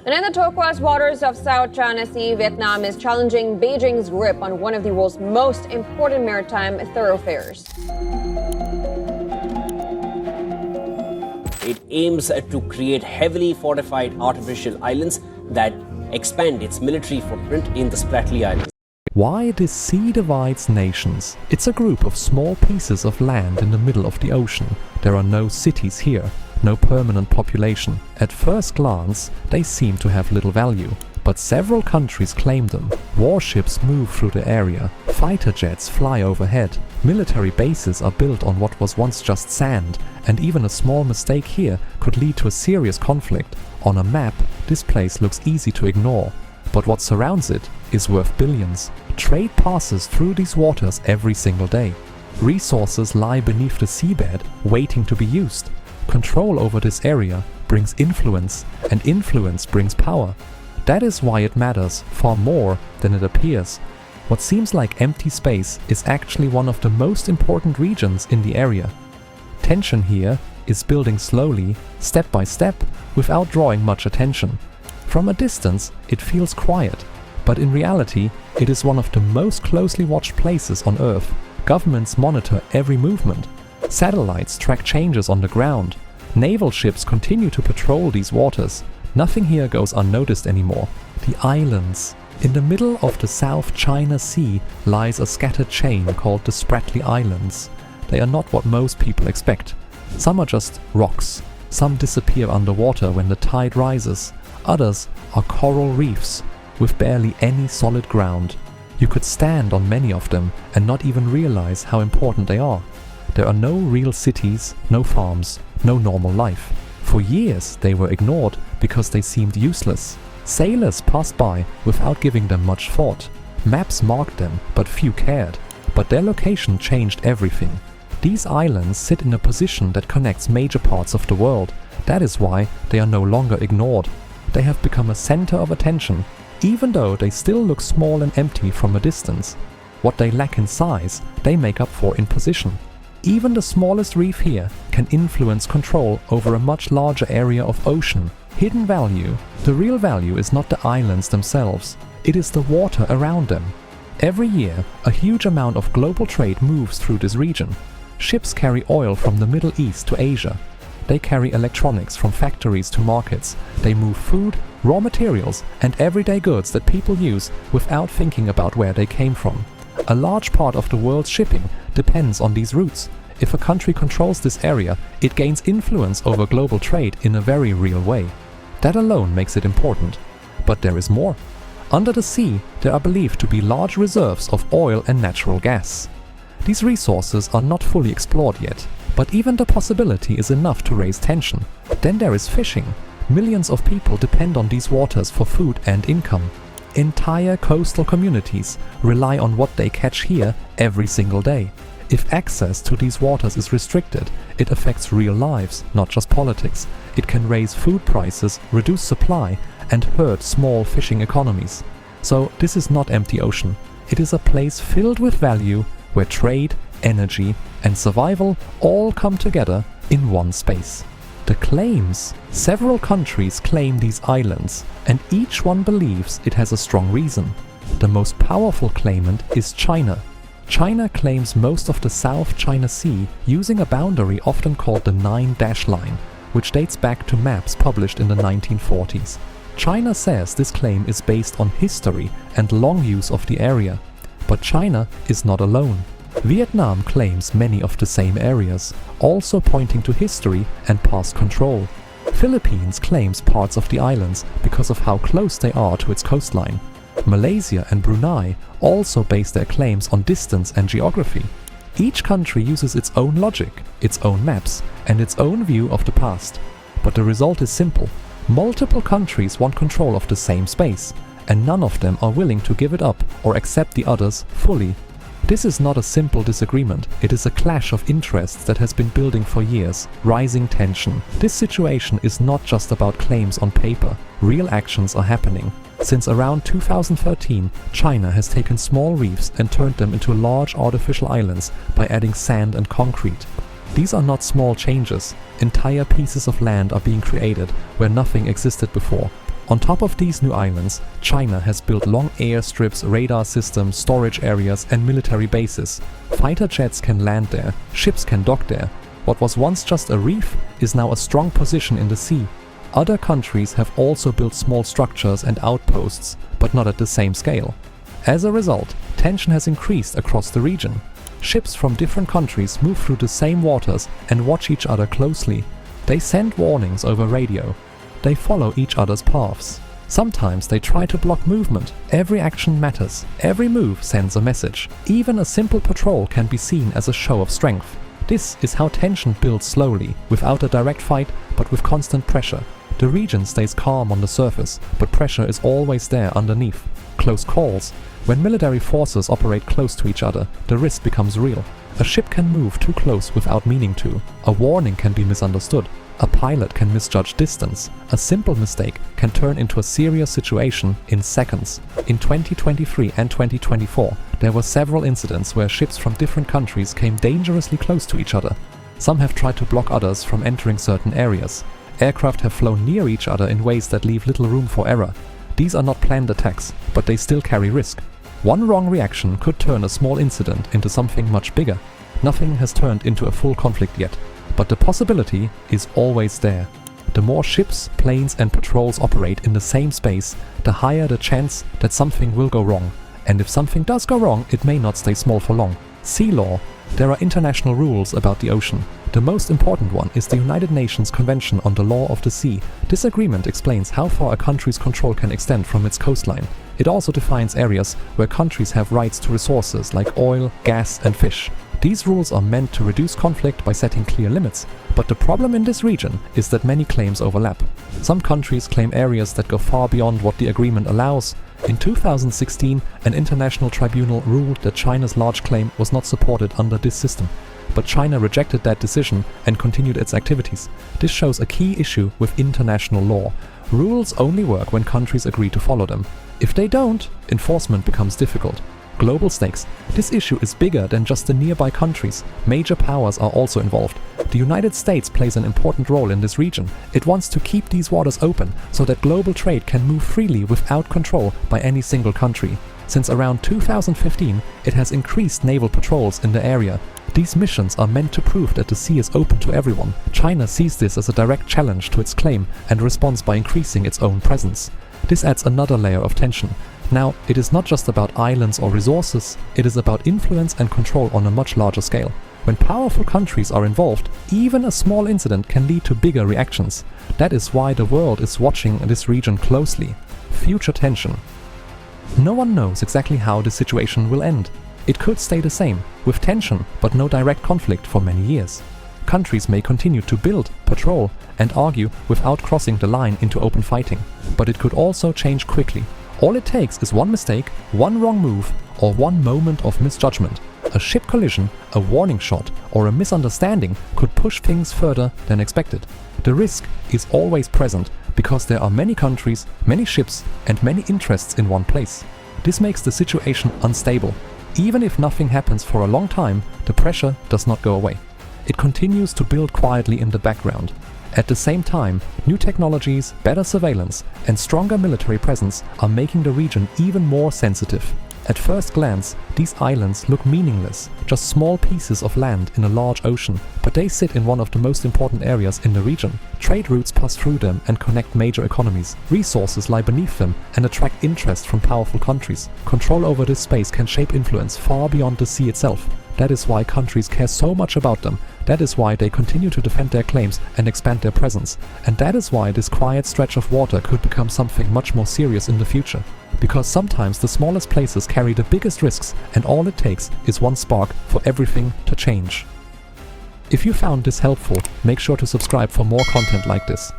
And in the turquoise waters of South China Sea, Vietnam is challenging Beijing's grip on one of the world's most important maritime thoroughfares. It aims to create heavily fortified artificial islands that expand its military footprint in the Spratly Islands. Why this sea divides nations? It's a group of small pieces of land in the middle of the ocean. There are no cities here, no permanent population. At first glance, they seem to have little value, but several countries claim them. Warships move through the area, fighter jets fly overhead, military bases are built on what was once just sand, and even a small mistake here could lead to a serious conflict. On a map, this place looks easy to ignore, but what surrounds it is worth billions. Trade passes through these waters every single day. Resources lie beneath the seabed, waiting to be used. Control over this area brings influence, and influence brings power. That is why it matters far more than it appears. What seems like empty space is actually one of the most important regions in the area. Tension here is building slowly, step by step, without drawing much attention. From a distance, it feels quiet, but in reality, it is one of the most closely watched places on Earth. Governments monitor every movement. Satellites track changes on the ground. Naval ships continue to patrol these waters. Nothing here goes unnoticed anymore. The islands. In the middle of the South China Sea lies a scattered chain called the Spratly Islands. They are not what most people expect. Some are just rocks. Some disappear underwater when the tide rises. Others are coral reefs with barely any solid ground. You could stand on many of them and not even realize how important they are. There are no real cities, no farms, no normal life. For years they were ignored because they seemed useless. Sailors passed by without giving them much thought. Maps marked them, but few cared. But their location changed everything. These islands sit in a position that connects major parts of the world. That is why they are no longer ignored. They have become a center of attention, even though they still look small and empty from a distance. What they lack in size, they make up for in position. Even the smallest reef here can influence control over a much larger area of ocean. Hidden value. The real value is not the islands themselves, it is the water around them. Every year, a huge amount of global trade moves through this region. Ships carry oil from the Middle East to Asia. They carry electronics from factories to markets. They move food, raw materials, and everyday goods that people use without thinking about where they came from. A large part of the world's shipping depends on these routes. If a country controls this area, it gains influence over global trade in a very real way. That alone makes it important. But there is more. Under the sea, there are believed to be large reserves of oil and natural gas. These resources are not fully explored yet, but even the possibility is enough to raise tension. Then there is fishing. Millions of people depend on these waters for food and income. Entire coastal communities rely on what they catch here every single day. If access to these waters is restricted, it affects real lives, not just politics. It can raise food prices, reduce supply, and hurt small fishing economies. So this is not empty ocean. It is a place filled with value, where trade, energy, and survival all come together in one space. The claims. Several countries claim these islands, and each one believes it has a strong reason. The most powerful claimant is China. China claims most of the South China Sea using a boundary often called the 9-dash line, which dates back to maps published in the 1940s. China says this claim is based on history and long use of the area. But China is not alone. Vietnam claims many of the same areas, also pointing to history and past control. Philippines claims parts of the islands because of how close they are to its coastline. Malaysia and Brunei also base their claims on distance and geography. Each country uses its own logic, its own maps, and its own view of the past. But the result is simple. Multiple countries want control of the same space, and none of them are willing to give it up or accept the others fully. This is not a simple disagreement, it is a clash of interests that has been building for years, rising tension. This situation is not just about claims on paper, real actions are happening. Since around 2013, China has taken small reefs and turned them into large artificial islands by adding sand and concrete. These are not small changes, entire pieces of land are being created where nothing existed before. On top of these new islands, China has built long airstrips, radar systems, storage areas and military bases. Fighter jets can land there, ships can dock there. What was once just a reef is now a strong position in the sea. Other countries have also built small structures and outposts, but not at the same scale. As a result, tension has increased across the region. Ships from different countries move through the same waters and watch each other closely. They send warnings over radio. They follow each other's paths. Sometimes they try to block movement. Every action matters. Every move sends a message. Even a simple patrol can be seen as a show of strength. This is how tension builds slowly, without a direct fight, but with constant pressure. The region stays calm on the surface, but pressure is always there underneath. Close calls. When military forces operate close to each other, the risk becomes real. A ship can move too close without meaning to. A warning can be misunderstood. A pilot can misjudge distance. A simple mistake can turn into a serious situation in seconds. In 2023 and 2024, there were several incidents where ships from different countries came dangerously close to each other. Some have tried to block others from entering certain areas. Aircraft have flown near each other in ways that leave little room for error. These are not planned attacks, but they still carry risk. One wrong reaction could turn a small incident into something much bigger. Nothing has turned into a full conflict yet, but the possibility is always there. The more ships, planes and patrols operate in the same space, the higher the chance that something will go wrong. And if something does go wrong, it may not stay small for long. Sea law. There are international rules about the ocean. The most important one is the United Nations Convention on the Law of the Sea. This agreement explains how far a country's control can extend from its coastline. It also defines areas where countries have rights to resources like oil, gas and fish. These rules are meant to reduce conflict by setting clear limits, but the problem in this region is that many claims overlap. Some countries claim areas that go far beyond what the agreement allows. In 2016, an international tribunal ruled that China's large claim was not supported under this system, but China rejected that decision and continued its activities. This shows a key issue with international law. Rules only work when countries agree to follow them. If they don't, enforcement becomes difficult. Global stakes. This issue is bigger than just the nearby countries. Major powers are also involved. The United States plays an important role in this region. It wants to keep these waters open so that global trade can move freely without control by any single country. Since around 2015, it has increased naval patrols in the area. These missions are meant to prove that the sea is open to everyone. China sees this as a direct challenge to its claim and responds by increasing its own presence. This adds another layer of tension. Now, it is not just about islands or resources, it is about influence and control on a much larger scale. When powerful countries are involved, even a small incident can lead to bigger reactions. That is why the world is watching this region closely. Future tension. No one knows exactly how the situation will end. It could stay the same, with tension but no direct conflict for many years. Countries may continue to build, patrol, and argue without crossing the line into open fighting. But it could also change quickly. All it takes is one mistake, one wrong move, or one moment of misjudgment. A ship collision, a warning shot, or a misunderstanding could push things further than expected. The risk is always present because there are many countries, many ships, and many interests in one place. This makes the situation unstable. Even if nothing happens for a long time, the pressure does not go away. It continues to build quietly in the background. At the same time, new technologies, better surveillance, and stronger military presence are making the region even more sensitive. At first glance, these islands look meaningless, just small pieces of land in a large ocean, but they sit in one of the most important areas in the region. Trade routes pass through them and connect major economies. Resources lie beneath them and attract interest from powerful countries. Control over this space can shape influence far beyond the sea itself. That is why countries care so much about them. That is why they continue to defend their claims and expand their presence. And that is why this quiet stretch of water could become something much more serious in the future. Because sometimes the smallest places carry the biggest risks, and all it takes is one spark for everything to change. If you found this helpful, make sure to subscribe for more content like this.